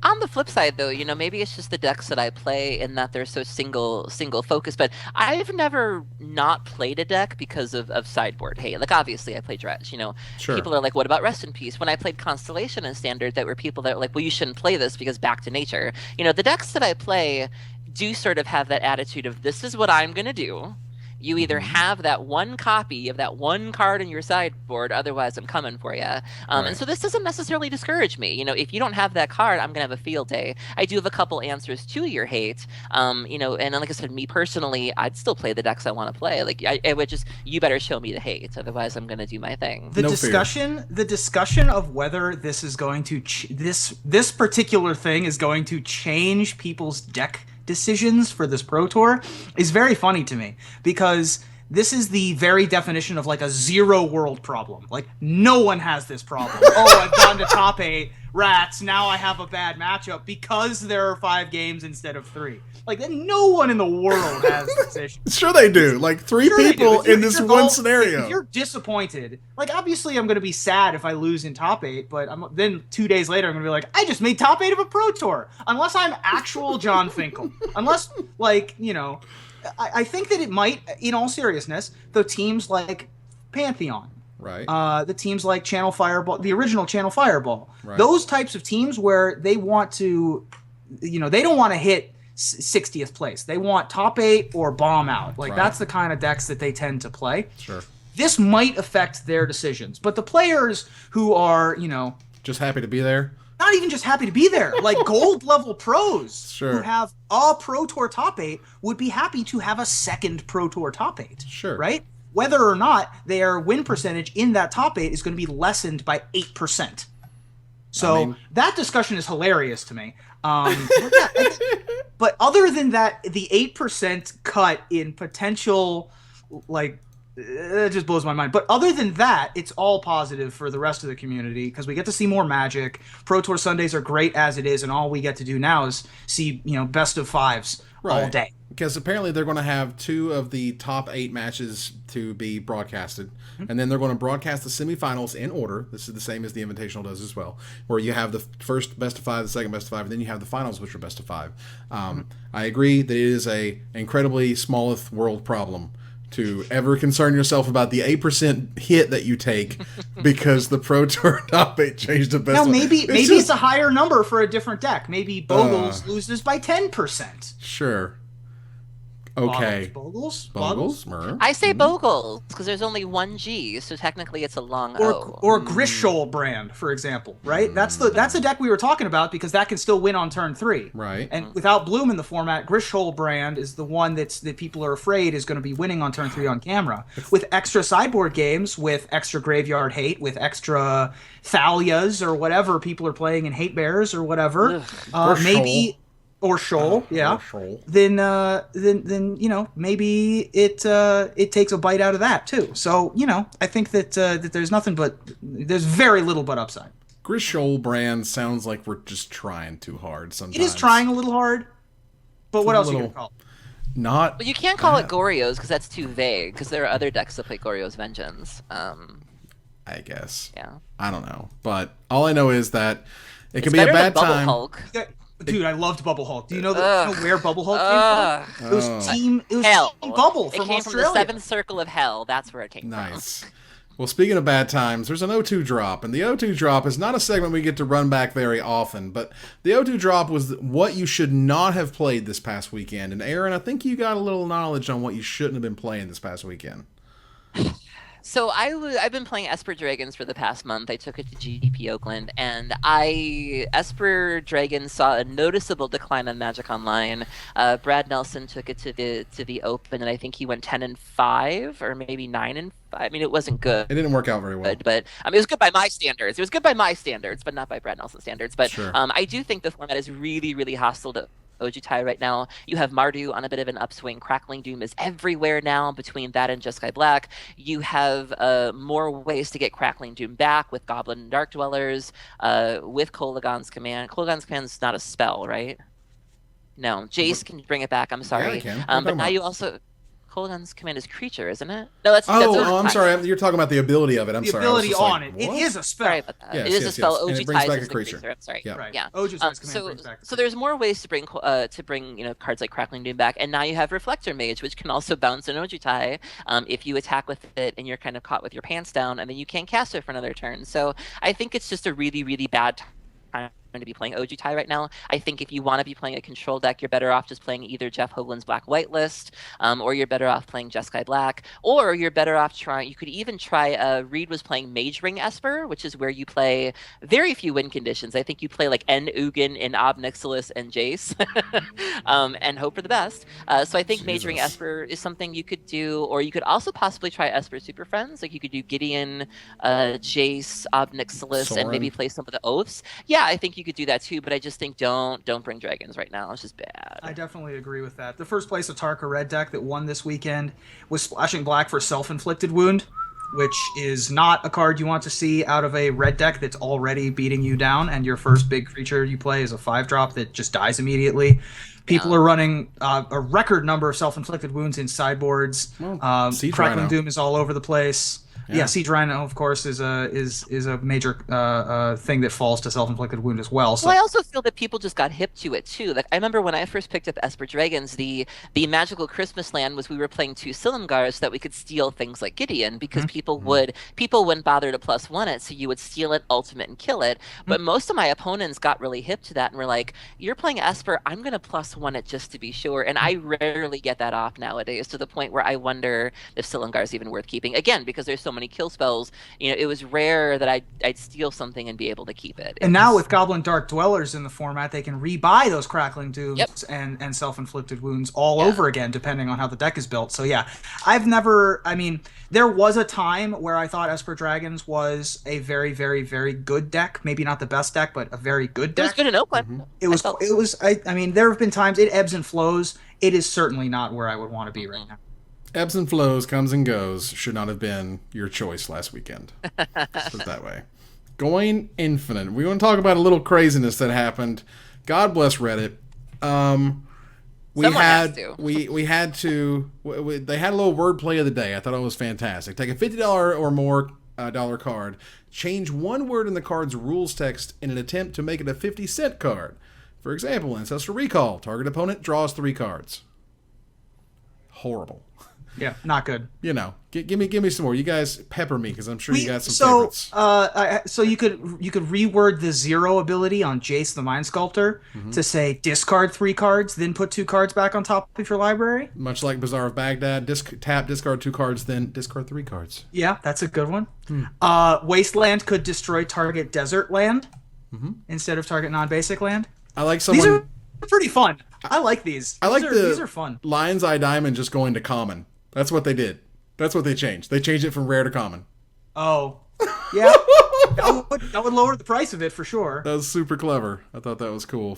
On the flip side, though, maybe it's just the decks that I play in that they're so single focus. But I've never not played a deck because of sideboard hate. Obviously, I play Dredge. Sure. People are like, "What about Rest in Peace?" When I played Constellation and Standard, there were people that were like, "Well, you shouldn't play this because back to nature." The decks that I play do sort of have that attitude of, "This is what I'm gonna do. You either have that one copy of that one card in your sideboard, otherwise I'm coming for you." Right. And so this doesn't necessarily discourage me. If you don't have that card, I'm going to have a field day. I do have a couple answers to your hate. And like I said, me personally, I'd still play the decks I want to play. I would just, you better show me the hate, otherwise I'm going to do my thing. The discussion of whether this is going to, this particular thing is going to change people's deck decisions for this Pro Tour is very funny to me, because this is the very definition of like a zero world problem. Like no one has this problem. Oh, I've gone to top 8, rats, now I have a bad matchup because there are 5 games instead of 3. Like no one in the world has this issue. Sure they do. Like 3 people in this one scenario. If you're disappointed, like obviously I'm going to be sad if I lose in top 8, but then 2 days later I'm going to be like, I just made top 8 of a Pro Tour. Unless I'm actual John Finkel. Unless, like, you know, I think that it might, in all seriousness, the teams like Pantheon, right? The teams like Channel Fireball, the original Channel Fireball, right. Those types of teams where they want to, you know, they don't want to hit 60th place. They want top 8 or bomb out. Like that's the kind of decks that they tend to play. Sure. This might affect their decisions, but the players who are, you know, just happy to be there. Not even just happy to be there. Like gold level pros sure. who have a Pro Tour top 8 would be happy to have a second Pro Tour top 8. Sure. Right? Whether or not their win percentage in that top 8 is going to be lessened by 8%. So that discussion is hilarious to me. But other than that, the 8% cut in potential, like, it just blows my mind. But other than that, it's all positive for the rest of the community because we get to see more Magic. Pro Tour Sundays are great as it is, and all we get to do now is see, you know, best of 5s all day. Because apparently they're going to have 2 of the top 8 matches to be broadcasted, and then they're going to broadcast the semifinals in order. This is the same as the Invitational does as well, where you have the first best of 5, the second best of 5, and then you have the finals, which are best of 5. I agree that it is a incredibly smallest world problem to ever concern yourself about the 8% hit that you take because the Pro Tour top 8 changed the best. Now maybe it's a higher number for a different deck. Maybe Bogles loses by 10%. Sure. Okay. Bogles? I say Bogles because there's only 1 G, so technically it's a long O. Or Grishol brand, for example, right? That's the deck we were talking about because that can still win on turn 3. Right. And without Bloom in the format, Grishol brand is the one that people are afraid is going to be winning on turn 3 on camera. With extra sideboard games, with extra graveyard hate, with extra Thalias or whatever people are playing in Hate Bears or whatever, maybe. Or Shoal, yeah. Or Shoal. Then you know, maybe it takes a bite out of that too. So you know, I think that there's very little but upside. Grishol brand sounds like we're just trying too hard sometimes. It is trying a little hard, but what else are you gonna call it? Not. But you can't call it Goryo's because that's too vague. Because there are other decks that play Goryo's Vengeance. I guess. Yeah. I don't know, but all I know is that it could be a bad time. Hulk. Dude, I loved Bubble Hulk. Do you know where Bubble Hulk came from? It was Team Hell. Team Bubble It from came Australia. from the 7th Circle of Hell. That's where it came from. Nice. Well, speaking of bad times, there's an O2 drop, and the O2 drop is not a segment we get to run back very often, but the O2 drop was what you should not have played this past weekend. And Aaron, I think you got a little knowledge on what you shouldn't have been playing this past weekend. So I've been playing Esper Dragons for the past month. I took it to GP Oakland, and Esper Dragons saw a noticeable decline on Magic Online. Brad Nelson took it to the Open, and I think he went 10-5 or maybe 9-5. I mean, it wasn't good. It didn't work out very well. But I mean, it was good by my standards. It was good by my standards, but not by Brad Nelson's standards. But sure. I do think the format is really, really hostile to Ojutai right now. You have Mardu on a bit of an upswing. Crackling Doom is everywhere now between that and Jeskai Black. You have more ways to get Crackling Doom back with Goblin and Dark Dwellers, with Kolaghan's Command. Kolaghan's Command is not a spell, right? No. Jace can bring it back. I'm sorry. Yeah, can. But now you also... Kolaghan's Command is creature, isn't it? No, that's I'm sorry. You're talking about the ability of it. I'm sorry. The ability on like, it. It is a spell. Sorry about that. Yes, it is a spell. yes. OG And it brings ties back is a the creature. I'm sorry. Yeah. Right. Yeah. Oju's command brings back. So there's more ways to bring cards like Crackling Doom back, and now you have Reflector Mage, which can also bounce an Ojutai if you attack with it and you're kind of caught with your pants down, and then you can't cast it for another turn. So I think it's just a really, really bad time to be playing Ojutai right now. I think if you want to be playing a control deck, you're better off just playing either Jeff Hoagland's Black-White list, or you're better off playing Jeskai Black, or you're better off trying, you could even try, Reed was playing Mage Ring Esper, which is where you play very few win conditions. I think you play like N Ugin and Ob Nixilis and Jace, and hope for the best. So I think Mage Ring Esper is something you could do, or you could also possibly try Esper Super Friends, like you could do Gideon, Jace, Ob Nixilis, and maybe play some of the Oaths. Yeah, I think you could do that too, but I just think don't bring dragons right now. It's just bad. I definitely agree with that. The first place Atarka red deck that won this weekend was splashing black for Self-Inflicted Wound, which is not a card you want to see out of a red deck that's already beating you down, and your first big creature you play is a 5-drop that just dies immediately. People are running a record number of Self-Inflicted Wounds in sideboards. Crackling Doom is all over the place. Yeah, Siege Rhino, of course, is a major thing that falls to Self-Inflicted Wound as well. So. Well, I also feel that people just got hip to it too. Like I remember when I first picked up Esper Dragons, the magical Christmas land was we were playing 2 Silumgars so that we could steal things like Gideon because people wouldn't bother to +1 it, so you would steal it, ultimate, and kill it. But most of my opponents got really hip to that and were like, "You're playing Esper, I'm gonna +1 it just to be sure." And I rarely get that off nowadays, to the point where I wonder if Silumgar is even worth keeping. Again, because there's so many kill spells, it was rare that I'd steal something and be able to keep it. And now with Goblin Dark Dwellers in the format, they can rebuy those Crackling Dooms and Self-Inflicted Wounds all over again, depending on how the deck is built. So yeah, there was a time where I thought Esper Dragons was a very, very, very good deck. Maybe not the best deck, but a very good deck. It was good in Oakland. There have been times it ebbs and flows. It is certainly not where I would want to be right now. Ebbs and flows, comes and goes, should not have been your choice last weekend. Let's put it that way. Going Infinite. We want to talk about a little craziness that happened. God bless Reddit. They had a little wordplay of the day. I thought it was fantastic. Take a $50 or more dollar card, change one word in the card's rules text in an attempt to make it a 50-cent card. For example, Ancestral Recall. Target opponent draws 3 cards. Horrible. Yeah, not good. Give me some more. You guys pepper me because I'm sure you got some favorites. So you could reword the 0 ability on Jace the Mind Sculptor to say discard 3 cards, then put 2 cards back on top of your library. Much like Bazaar of Baghdad, discard 2 cards, then discard 3 cards. Yeah, that's a good one. Wasteland could destroy target desert land instead of target non-basic land. I like someone. These are pretty fun. I like these. These are fun. Lion's Eye Diamond just going to common. That's what they did. That's what they changed. They changed it from rare to common. Oh. Yeah. that would lower the price of it for sure. That was super clever. I thought that was cool.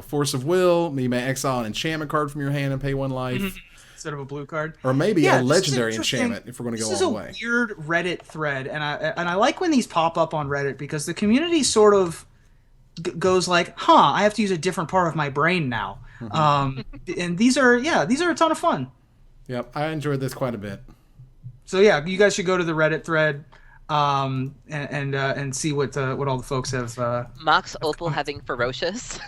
Force of Will. You may exile an enchantment card from your hand and pay 1 life. Instead of a blue card. Or maybe a legendary enchantment if we're going to go all the way. This is a weird Reddit thread. And I like when these pop up on Reddit because the community sort of goes like, I have to use a different part of my brain now. And these are a ton of fun. Yep, I enjoyed this quite a bit. So yeah, you guys should go to the Reddit thread and see what all the folks have. Mox Opal having Ferocious.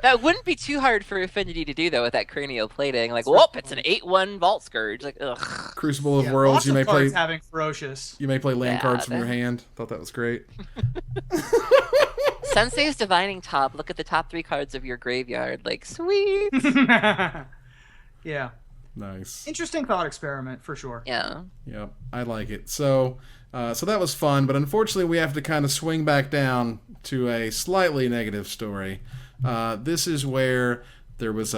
That wouldn't be too hard for Affinity to do though with that cranial plating. Like, whoop, it's an 8/1 Vault Scourge. Like, ugh. Crucible of Worlds. You may play having Ferocious. You may play land cards from your hand. Thought that was great. Sensei's Divining Top. Look at the top 3 cards of your graveyard. Like, sweet. Yeah. Nice. Interesting thought experiment for sure. Yeah. Yep. I like it. So that was fun, but unfortunately we have to kind of swing back down to a slightly negative story. This is where there was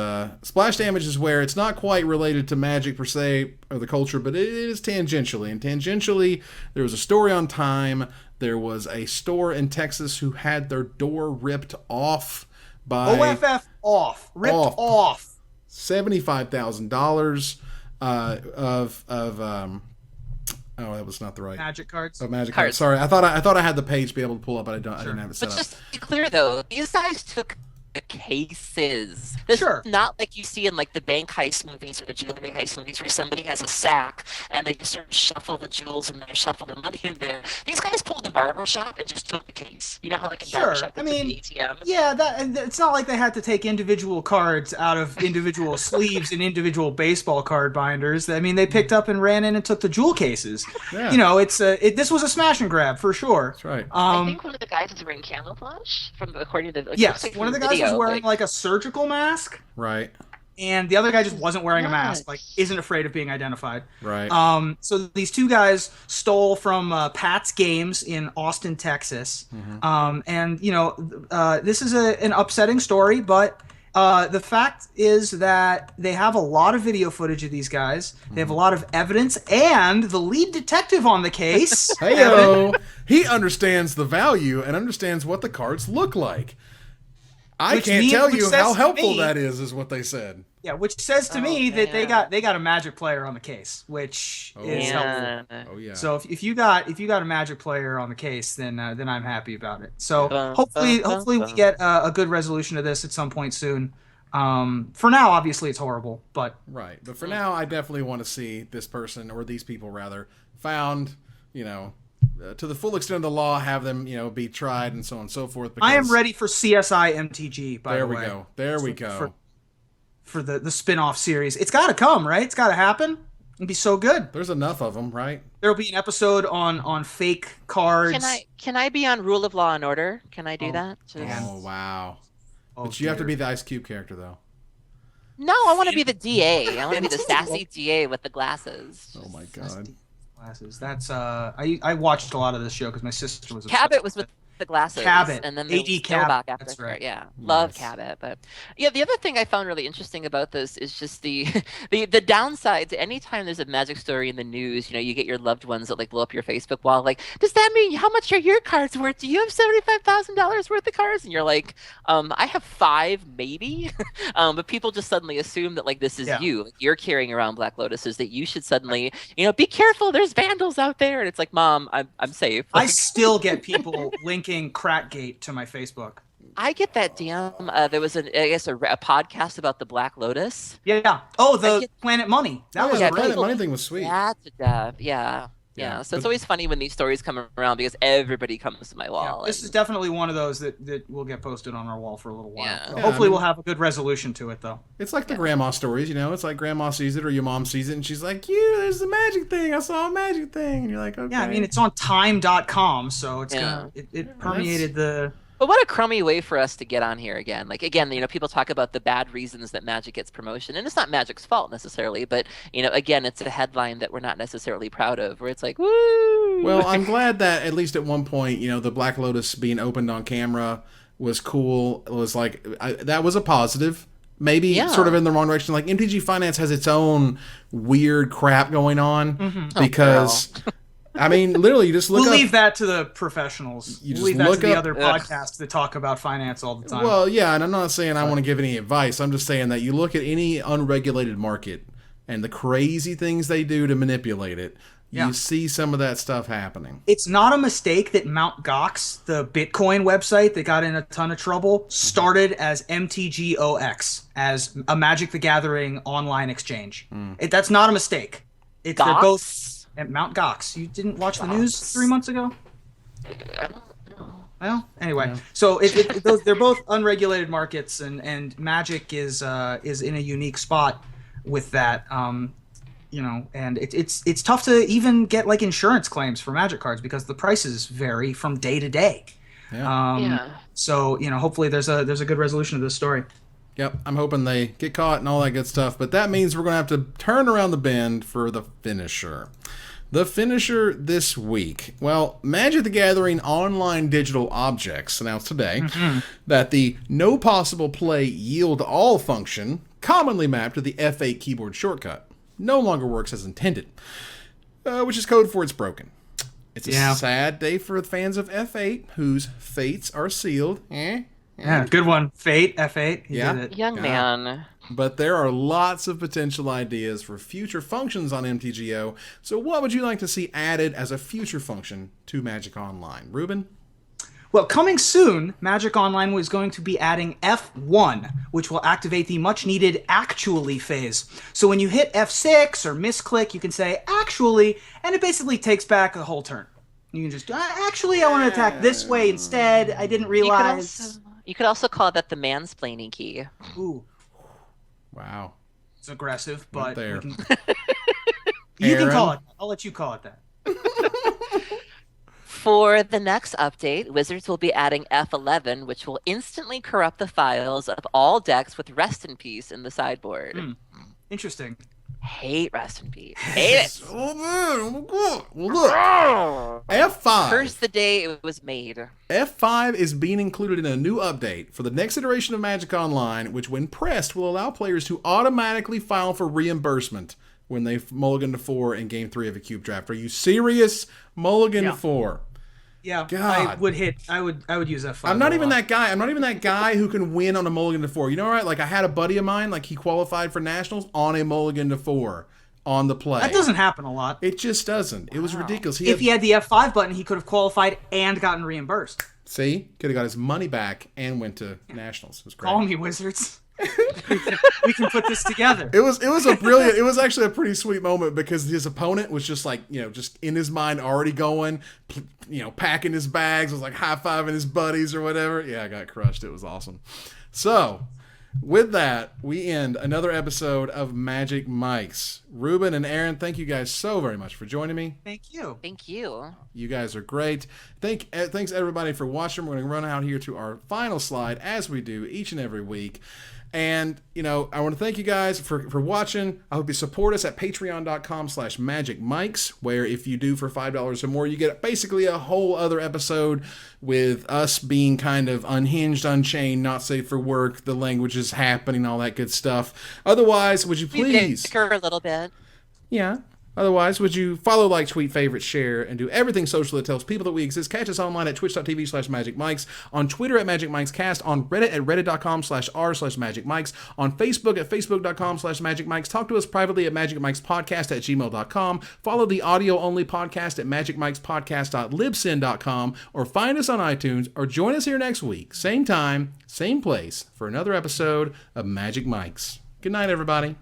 splash damage is where it's not quite related to Magic per se or the culture, but it is tangentially. And tangentially, there was a story on Time. There was a store in Texas who had their door ripped off by ripped off. $75,000 of that was not the right Magic cards. Oh, Magic cards. Sorry, I thought I had the page to be able to pull up, but I didn't have it set up. But just to be clear though, these guys took the cases. This is not like you see in like the bank heist movies or the jewelry heist movies where somebody has a sack and they just sort of shuffle the jewels and they shuffle the money in there. These guys pulled the barber shop and just took the case. You know how like a barber shop the ATM? Yeah, it's not like they had to take individual cards out of individual sleeves and individual baseball card binders. I mean, they picked up and ran in and took the jewel cases. Yeah. This was a smash and grab for sure. That's right. I think one of the guys is wearing camouflage according to one of the guys was wearing like a surgical mask. Right. And the other guy just wasn't wearing a mask, like isn't afraid of being identified. Right. So these 2 guys stole from Pat's Games in Austin, Texas. And this is an upsetting story, but The fact is that they have a lot of video footage of these guys. They have a lot of evidence, and the lead detective on the case. Heyo, he understands the value and understands what the cards look like. I can't tell you how helpful that is what they said. Yeah, which says to me that they got a Magic player on the case, which is helpful. Oh yeah. So if you got a Magic player on the case, then I'm happy about it. So hopefully we get a good resolution to this at some point soon. For now, obviously it's horrible, but right. But for now, I definitely want to see this person, or these people rather, found. To the full extent of the law, have them, be tried and so on and so forth. I am ready for CSI MTG, by the way. There we go. For the spin-off series. It's got to come, right? It's got to happen. It'd be so good. There's enough of them, right? There'll be an episode on fake cards. Can I be on Rule of Law and Order? Can I do that? Oh, wow. But you have to be the Ice Cube character, though. No, I want to be the DA. I want to be the sassy DA with the glasses. Oh, my God. Glasses. That's I watched a lot of this show because my sister was. Cabot was with the glasses. Cabot. And then AD Cabot. That's right. Yeah, love Cabot. But yeah, the other thing I found really interesting about this is just the downsides. Anytime there's a Magic story in the news, you get your loved ones that blow up your Facebook wall. Like, does that mean how much are your cards worth? Do you have $75,000 worth of cards? And you're like, I have 5 maybe. But people just suddenly assume that this is you. You're carrying around Black Lotuses, that you should suddenly be careful. There's vandals out there, and it's like, Mom, I'm safe. I still get people linking Crackgate to my Facebook. I get that DM. There was a podcast about the Black Lotus. Yeah. Oh, the Planet Money. That was the Planet Money thing was sweet. Yeah. So it's always funny when these stories come around because everybody comes to my wall. Yeah, this is definitely one of those that will get posted on our wall for a little while. Yeah. So hopefully we'll have a good resolution to it, though. It's like the grandma stories, It's like grandma sees it or your mom sees it and she's like, there's the magic thing. I saw a magic thing. And you're like, okay. Yeah, I mean, it's on time.com, so it's it permeated the... But what a crummy way for us to get on here again. People talk about the bad reasons that Magic gets promotion, and it's not Magic's fault necessarily, but, again, it's a headline that we're not necessarily proud of, where it's like, woo! Well, I'm glad that at least at one point, the Black Lotus being opened on camera was cool. It was that was a positive. Maybe sort of in the wrong direction. Like, MTG Finance has its own weird crap going on because... I mean, literally, you just look We'll leave that to the professionals. We'll leave that to the other podcasts that talk about finance all the time. Well, yeah, and I'm not saying I want to give any advice. I'm just saying that you look at any unregulated market and the crazy things they do to manipulate it, you see some of that stuff happening. It's not a mistake that Mt. Gox, the Bitcoin website that got in a ton of trouble, started as MTGOX, as a Magic the Gathering online exchange. That's not a mistake. They're both... At Mt. Gox. You didn't watch the news 3 months ago? Well, anyway. So they're both unregulated markets, and Magic is in a unique spot with that. And it's tough to even get insurance claims for Magic cards because the prices vary from day to day. So hopefully there's a good resolution to this story. Yep, I'm hoping they get caught and all that good stuff, but that means we're going to have to turn around the bend for the finisher. The finisher this week. Well, Magic the Gathering Online Digital Objects announced today that the no possible play yield all function, commonly mapped to the F8 keyboard shortcut, no longer works as intended, which is code for it's broken. It's a sad day for fans of F8, whose fates are sealed. Yeah, good one. Fate, F8. He did it. Young man. But there are lots of potential ideas for future functions on MTGO. So what would you like to see added as a future function to Magic Online? Reuben? Well, coming soon, Magic Online was going to be adding F1, which will activate the much-needed actually phase. So when you hit F6 or misclick, you can say actually, and it basically takes back a whole turn. You can just, actually, I want to attack this way instead. I didn't realize... You could also call that the mansplaining key. Ooh. Wow. It's aggressive, but there. You can call it. I'll let you call it that. For the next update, Wizards will be adding F11, which will instantly corrupt the files of all decks with Rest in Peace in the sideboard. Interesting. hate Rest in Peace. Hate it. So good. Well, look, F5. Curse the day it was made. F5 is being included in a new update for the next iteration of Magic Online, which when pressed will allow players to automatically file for reimbursement when they mulligan to 4 in Game 3 of a Cube Draft. Are you serious? Mulligan to 4. Yeah, God. I would use F5. I'm not even that guy. I'm not even that guy who can win on a mulligan to 4. You know, right? Like I had a buddy of mine, like he qualified for nationals on a mulligan to 4 on the play. That doesn't happen a lot. It just doesn't. It was ridiculous. If he had the F5 button, he could have qualified and gotten reimbursed. See, could have got his money back and went to nationals. It was great. Call me, Wizards. we can put this together. It was a brilliant. It was actually a pretty sweet moment because his opponent was just like, just in his mind already going, packing his bags, was like high-fiving his buddies or whatever. Yeah, I got crushed. It was awesome. So, with that, we end another episode of Magic Mics. Reuben and Aaron, thank you guys so very much for joining me. Thank you. Thank you. You guys are great. Thanks everybody for watching. We're going to run out here to our final slide as we do each and every week. And, I want to thank you guys for watching. I hope you support us at patreon.com/magicmics, where if you do for $5 or more, you get basically a whole other episode with us being kind of unhinged, unchained, not safe for work, the language is happening, all that good stuff. Otherwise, would you please... a little bit. Yeah. Otherwise, would you follow, like, tweet, favorite, share, and do everything social that tells people that we exist? Catch us online at twitch.tv/magicmics, on Twitter at magicmicescast, on Reddit at reddit.com/r/magicmics, on Facebook at facebook.com/magicmics. Talk to us privately at magicmicspodcast@gmail.com. Follow the audio-only podcast at magicmicspodcast.libsyn.com, or find us on iTunes, or join us here next week, same time, same place, for another episode of Magic Mics. Good night, everybody.